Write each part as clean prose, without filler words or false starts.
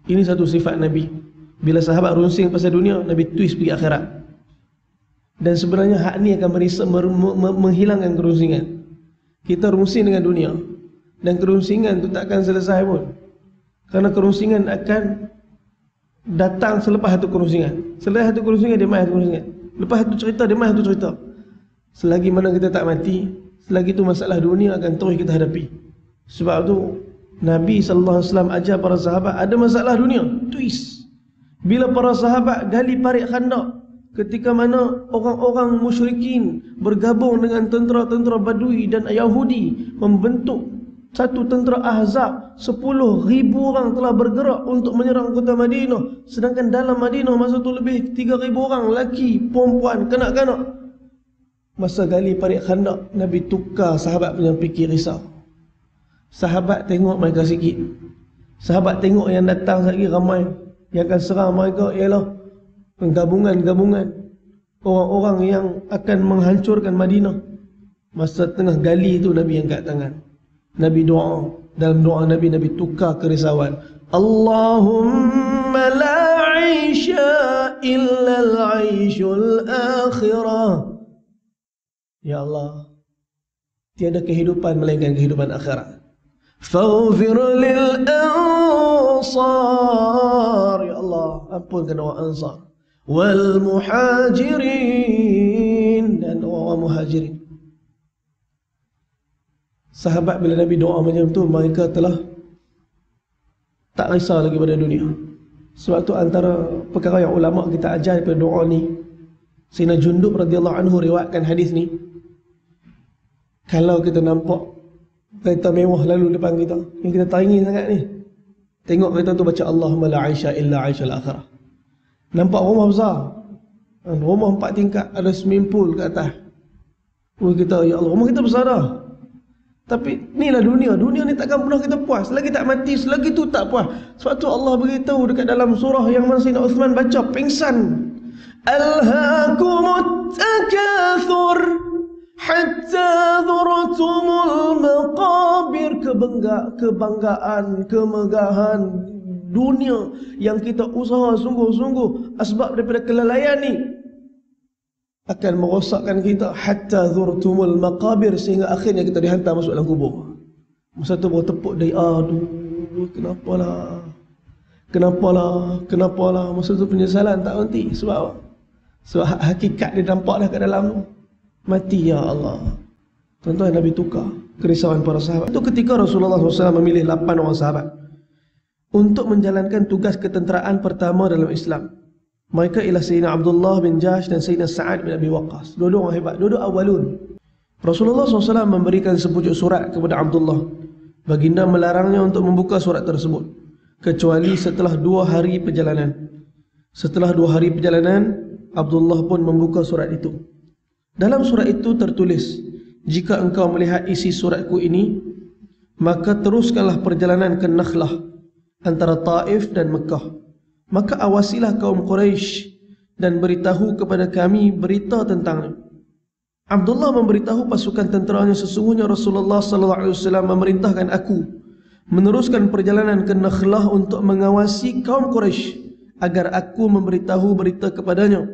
Ini satu sifat Nabi. Bila sahabat runsing pasal dunia, Nabi twist pergi akhirat. Dan sebenarnya hak ni akan menghilangkan kerunsingan. Kita runsing dengan dunia, dan kerunsingan tu tak akan selesai pun. Kerana kerunsingan akan datang selepas satu kerunsingan. Selepas satu kerunsingan, dia mai satu kerunsingan. Lepas satu cerita, dia mai satu cerita. Selagi mana kita tak mati, selagi tu masalah dunia akan terus kita hadapi. Sebab tu Nabi SAW ajar para sahabat, ada masalah dunia, twist. Bila para sahabat gali parit Khandaq, ketika mana orang-orang musyrikin bergabung dengan tentera-tentera Badui dan Yahudi membentuk satu tentera Ahzab, 10,000 orang telah bergerak untuk menyerang kota Madinah. Sedangkan dalam Madinah masa tu lebih 3,000 orang, lelaki, perempuan, kanak-kanak. Masa gali parit Khandaq, Nabi tukar sahabat punya fikir risau. Sahabat tengok mereka sikit. Sahabat tengok yang datang lagi ramai. Yang akan serang mereka ialah gabungan-gabungan orang-orang yang akan menghancurkan Madinah. Masa tengah gali itu Nabi angkat tangan. Nabi doa. Dalam doa Nabi tukar kerisauan. Allahumma la 'aisha illa al-'aishul akhirah. Ya Allah, tiada kehidupan melainkan kehidupan akhirat. Faghfir lil ansar. Ya Allah, ampunkan orang ansar. Wal muhajirin, dan orang muhajirin. Sahabat bila Nabi doa macam tu, mereka telah tak risau lagi pada dunia. Sebab tu antara perkara yang ulama kita ajar daripada doa ni, Sayyidina Jundub radhiyallahu anhu riwayatkan hadis ni. Kalau kita nampak kereta mewah lalu depan kita, yang kita taringi sangat ni, tengok kereta tu baca Allahumma la 'aisha illa 'aishal akhirah. Nampak rumah besar, rumah 4 tingkat, ada swimming pool kat atas. Oh, kita, ya Allah, rumah kita besar dah. Tapi inilah dunia. Dunia ni takkan pernah kita puas. Selagi tak mati, selagi tu tak puas. Sebab tu Allah beritahu dekat dalam surah yang mana Sayyidina Uthman baca pingsan. Alhaakumut takathur hatta zurtumul maqabir. Kebanggaan, kemegahan dunia yang kita usaha sungguh-sungguh, asbab daripada kelalaian ni akan merosakkan kita hatta zurtumul maqabir, sehingga akhirnya kita dihantar masuk dalam kubur. Masa tu baru tepuk dari, aduh, kenapalah. Masa tu penyesalan tak henti. Sebab hakikat dia nampak dah kat dalam tu. Mati, ya Allah. Tuan-tuan, Nabi tukar kerisauan para sahabat. Itu ketika Rasulullah SAW memilih 8 orang sahabat untuk menjalankan tugas ketenteraan pertama dalam Islam. Mereka ialah Sayyidina Abdullah bin Jahsh dan Sayyidina Sa'ad bin Abi Waqqas. Dua-dua orang hebat, dua-dua awalun. Rasulullah SAW memberikan sepucuk surat kepada Abdullah. Baginda melarangnya untuk membuka surat tersebut, kecuali setelah 2 hari perjalanan. Setelah 2 hari perjalanan, Abdullah pun membuka surat itu. Dalam surat itu tertulis, jika engkau melihat isi suratku ini, maka teruskanlah perjalanan ke Nakhlah antara Taif dan Mekah. Maka awasilah kaum Quraisy dan beritahu kepada kami berita tentangnya. Abdullah memberitahu pasukan tenteranya, sesungguhnya Rasulullah SAW memerintahkan aku meneruskan perjalanan ke Nakhlah untuk mengawasi kaum Quraisy agar aku memberitahu berita kepadanya.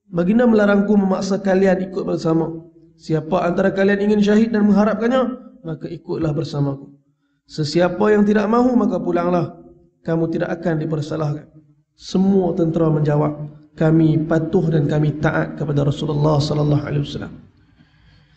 Baginda melarangku memaksa kalian ikut bersama. Siapa antara kalian ingin syahid dan mengharapkannya, maka ikutlah bersamaku. Sesiapa yang tidak mahu, maka pulanglah. Kamu tidak akan dipersalahkan. Semua tentera menjawab, kami patuh dan kami taat kepada Rasulullah SAW.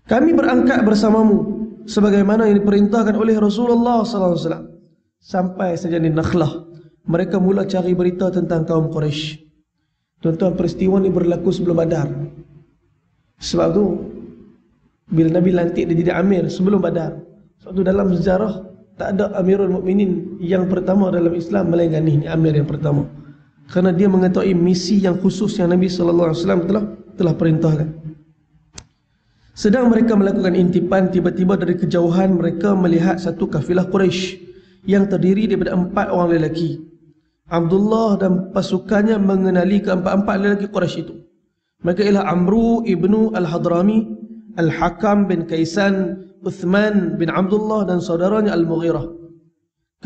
Kami berangkat bersamamu sebagaimana yang diperintahkan oleh Rasulullah SAW. Sampai saja di Nakhlah, mereka mula cari berita tentang kaum Quraisy. Tuan-tuan, peristiwa ini berlaku sebelum Badar. Sebab tu bila Nabi lantik dia jadi amir sebelum Badar. Sebab tu dalam sejarah tak ada Amirul Mukminin yang pertama dalam Islam melainkan ini amir yang pertama. Kerana dia mengetahui misi yang khusus yang Nabi SAW telah perintahkan. Sedang mereka melakukan intipan, tiba-tiba dari kejauhan mereka melihat satu kafilah Quraisy yang terdiri daripada 4 orang lelaki. Abdullah dan pasukannya mengenali keempat-empat lelaki Quraisy itu. Mereka ialah Amru ibnu Al-Hadrami, Al-Hakam bin Kaisan, Uthman bin Abdullah dan saudaranya Al-Mughirah.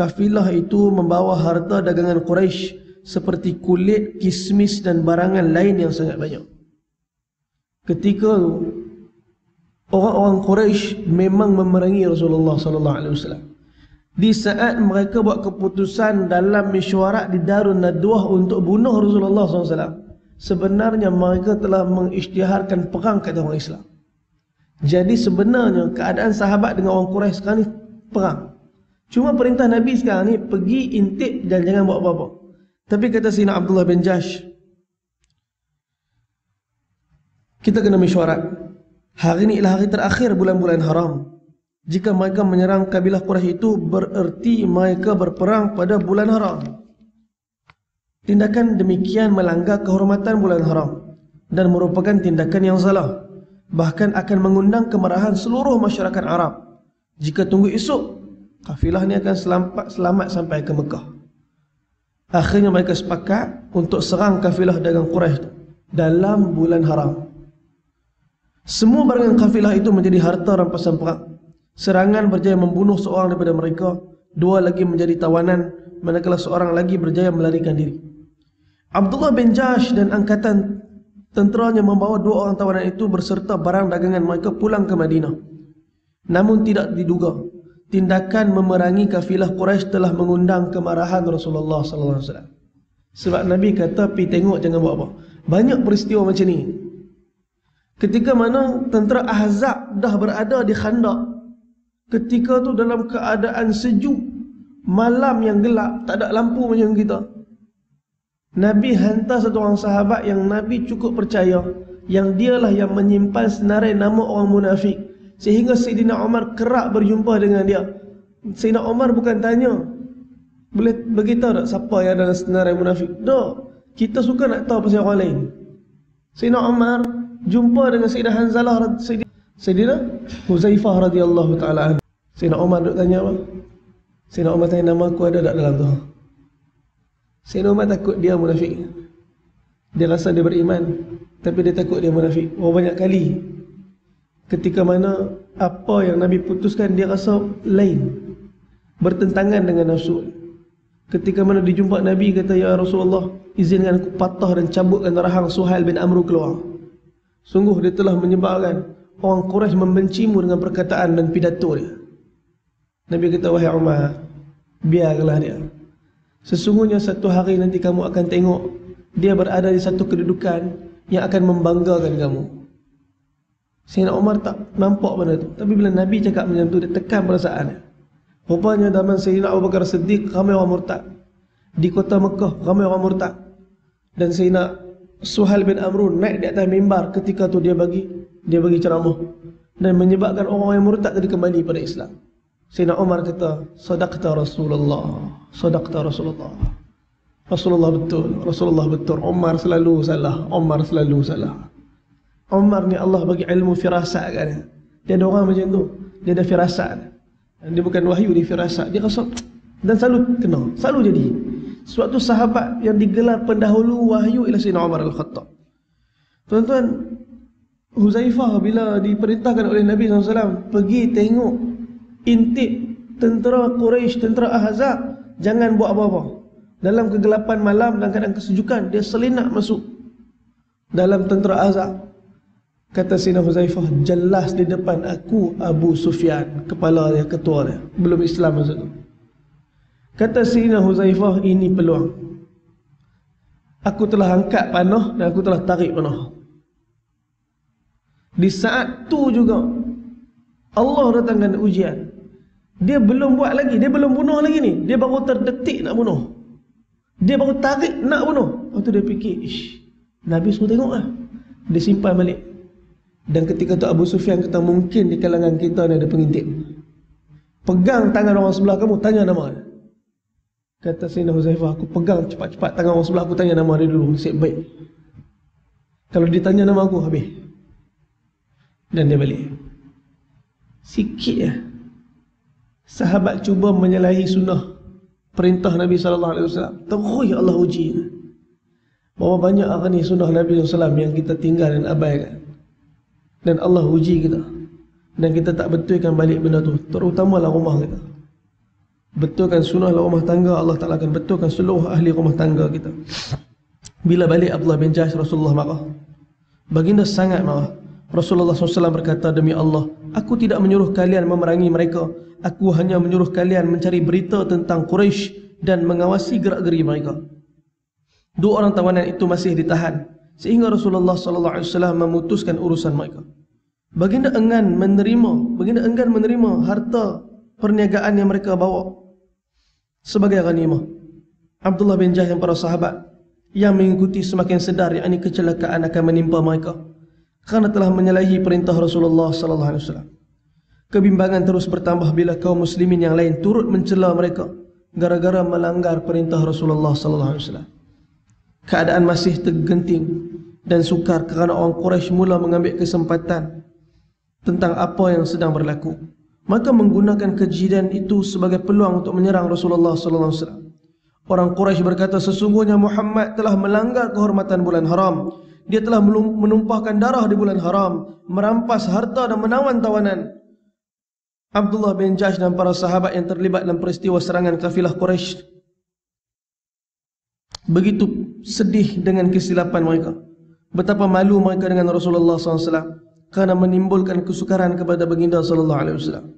kafilah itu membawa harta dagangan Quraisy seperti kulit, kismis dan barangan lain yang sangat banyak. Ketika itu orang-orang Quraisy memang memerangi Rasulullah sallallahu alaihi wasallam. Di saat mereka buat keputusan dalam mesyuarat di Darun Nadwah untuk bunuh Rasulullah SAW, sebenarnya mereka telah mengisytiharkan perang kata orang Islam. Jadi sebenarnya keadaan sahabat dengan orang Quraisy sekarang ni perang. Cuma perintah Nabi sekarang ni pergi intip dan jangan buat apa-apa. Tapi kata Sayyidina Abdullah bin Jahsh, kita kena mesyuarat. Hari ini ialah hari terakhir bulan-bulan haram. Jika mereka menyerang kabilah Quraisy itu, bererti mereka berperang pada bulan haram. Tindakan demikian melanggar kehormatan bulan haram dan merupakan tindakan yang salah. Bahkan akan mengundang kemarahan seluruh masyarakat Arab. Jika tunggu esok, kafilah ini akan selamat sampai ke Mekah. Akhirnya mereka sepakat untuk serang kafilah dagang Quraisy dalam bulan haram. Semua barangan kafilah itu menjadi harta rampasan perang. Serangan berjaya membunuh seorang daripada mereka, dua lagi menjadi tawanan, manakala seorang lagi berjaya melarikan diri. Abdullah bin Jahsh dan angkatan tenteranya membawa dua orang tawanan itu berserta barang dagangan mereka pulang ke Madinah. Namun tidak diduga, tindakan memerangi kafilah Quraisy telah mengundang kemarahan Rasulullah sallallahu alaihi wasallam. Sebab Nabi kata, "Pi tengok, jangan buat apa." Banyak peristiwa macam ni. Ketika mana tentera Ahzab dah berada di Khandaq, ketika tu dalam keadaan sejuk, malam yang gelap, tak ada lampu macam kita, Nabi hantar satu orang sahabat yang Nabi cukup percaya, yang dialah yang menyimpan senarai nama orang munafik, sehingga Sayyidina Umar kerap berjumpa dengan dia. Sayyidina Umar bukan tanya, boleh beritahu tak siapa yang ada senarai munafik? Tak, kita suka nak tahu pasal orang lain. Sayyidina Umar jumpa dengan Sayyidah Hanzalah, Sayyidina Huzaifah radhiyallahu ta'ala anhu. Sayyidina Umar duk tanya apa? Sayyidina Umar tanya, nama aku ada tak dalam tu? Sayyidina Umar takut dia munafik. Dia rasa dia beriman, tapi dia takut dia munafik. Banyak kali ketika mana apa yang Nabi putuskan dia rasa lain, bertentangan dengan nafsu. Ketika mana dijumpa Nabi, kata, "Ya Rasulullah, izinkan aku patah dan cabutkan rahang Suhail bin Amru keluar. Sungguh dia telah menyebabkan orang Quraisy membencimu dengan perkataan dan pidato dia." Nabi kata, "Wahai Umar, biarlah dia. Sesungguhnya satu hari nanti kamu akan tengok dia berada di satu kedudukan yang akan membanggakan kamu." Sayyidina Umar tak nampak benda tu, tapi bila Nabi cakap macam tu, dia tekan perasaan dia. Rupanya zaman Sayyidina Abu Bakar Siddiq ramai orang murtad. Di kota Mekah ramai orang murtad. Dan Sayyidina Suhail bin Amr naik di atas mimbar ketika tu dia bagi ceramah dan menyebabkan orang yang murtad tadi kembali pada Islam. Sayyidina Umar kata, "Sadaqta Rasulullah, sadaqta Rasulullah." Rasulullah betul, Rasulullah betul. Umar selalu salah, Umar selalu salah. Umar ni Allah bagi ilmu firasat kat dia. Dia ada orang macam tu, dia ada firasat. Dia bukan wahyu, dia firasat. Dia rasa dan selalu kena, selalu jadi. Suatu sahabat yang digelar pendahulu wahyu ialah Sayyidina Umar Al-Khattab. Tuan-tuan, Huzaifah bila diperintahkan oleh Nabi SAW pergi tengok, intip tentera Quraisy, tentera Ahzab, jangan buat apa-apa. Dalam kegelapan malam dan keadaan kesejukan, dia selinap masuk dalam tentera Ahzab. Kata Sayyidina Huzaifah, jelas di depan aku Abu Sufyan, kepala dia, ketua dia, belum Islam masa tu. Kata Sayyidina Huzaifah, ini peluang. Aku telah angkat panah dan aku telah tarik panah. Di saat tu juga Allah datangkan ujian. Dia belum buat lagi, dia belum bunuh lagi ni, dia baru terdetik nak bunuh. Dia baru tarik nak bunuh. Lepas tu dia fikir, Nabi suruh tengok lah. Dia simpan balik. Dan ketika tu Abu Sufyan kata, mungkin di kalangan kita ni ada pengintip. Pegang tangan orang sebelah kamu, tanya nama dia. Kata Sayyidina Huzaifah, aku pegang cepat-cepat tangan orang sebelah aku, tanya nama dia dulu, nasib baik. Kalau dia tanya nama aku, habis. Dan dia balik. Sikit ya, sahabat cuba menyalahi sunnah perintah Nabi SAW. Terus Allah uji. Bahawa banyak hari ni sunnah Nabi SAW yang kita tinggal dan abaikan. Dan Allah uji kita. Dan kita tak betulkan balik benda tu, terutamalah rumah kita. betulkan sunnah rumah tangga, Allah Ta'ala akan betulkan seluruh ahli rumah tangga kita. Bila balik Abdullah bin Jahsh, Rasulullah marah. Baginda sangat marah. Rasulullah SAW berkata, demi Allah, aku tidak menyuruh kalian memerangi mereka. Aku hanya menyuruh kalian mencari berita tentang Quraisy dan mengawasi gerak-geri mereka. Dua orang tawanan itu masih ditahan sehingga Rasulullah SAW memutuskan urusan mereka. Baginda enggan menerima harta perniagaan yang mereka bawa sebagai ghanimah. Abdullah bin Jahsh dan para sahabat yang mengikuti semakin sedar yakni kecelakaan akan menimpa mereka kerana telah menyalahi perintah Rasulullah SAW. Kebimbangan terus bertambah bila kaum muslimin yang lain turut mencela mereka gara-gara melanggar perintah Rasulullah SAW. Keadaan masih tergenting dan sukar kerana orang Quraisy mula mengambil kesempatan tentang apa yang sedang berlaku. Maka menggunakan kejadian itu sebagai peluang untuk menyerang Rasulullah SAW. Orang Quraisy berkata, sesungguhnya Muhammad telah melanggar kehormatan bulan haram. Dia telah menumpahkan darah di bulan haram, merampas harta dan menawan tawanan. Abdullah bin Jahsh dan para sahabat yang terlibat dalam peristiwa serangan kafilah Quraisy begitu sedih dengan kesilapan mereka. Betapa malu mereka dengan Rasulullah SAW kerana menimbulkan kesukaran kepada baginda SAW.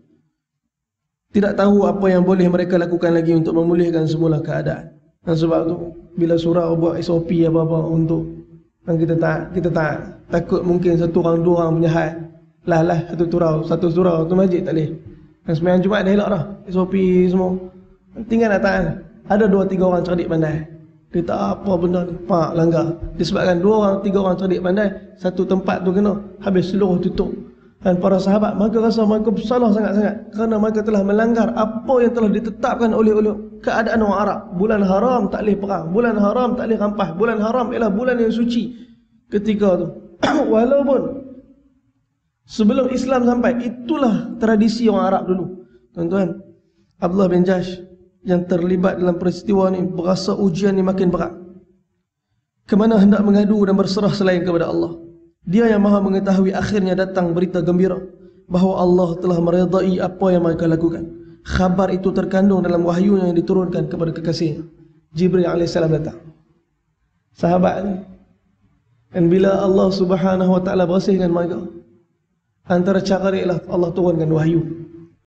Tidak tahu apa yang boleh mereka lakukan lagi untuk memulihkan semula keadaan. Dan sebab itu bila surau buat SOP apa-apa untuk dan kita tak takut mungkin satu orang dua orang punya hal satu surau tu masjid tak boleh. Dan sembahyang Jumaat dah elok dah SOP semua. Tinggal datang ada 2-3 orang cerdik pandai. Dia tak apa benda ni, pak langgar. Disebabkan 2-3 orang cerdik pandai, satu tempat tu kena, habis seluruh tutup. Dan para sahabat mereka rasa mereka bersalah sangat-sangat kerana mereka telah melanggar apa yang telah ditetapkan oleh keadaan orang Arab. Bulan haram tak boleh perang, bulan haram tak boleh rampas, bulan haram ialah bulan yang suci ketika tu. Walaupun sebelum Islam sampai, itulah tradisi orang Arab dulu. Tuan-tuan, Abdullah bin Jahsh yang terlibat dalam peristiwa ni berasa ujian ni makin berat. Kemana hendak mengadu dan berserah selain kepada Allah. Dia yang maha mengetahui. Akhirnya datang berita gembira bahawa Allah telah meredai apa yang mereka lakukan. Khabar itu terkandung dalam wahyu yang diturunkan kepada kekasihnya Jibril AS datang. Sahabat ni, dan bila Allah Subhanahu Wa Taala bersih dengan mereka, antara cara ialah Allah turunkan wahyu.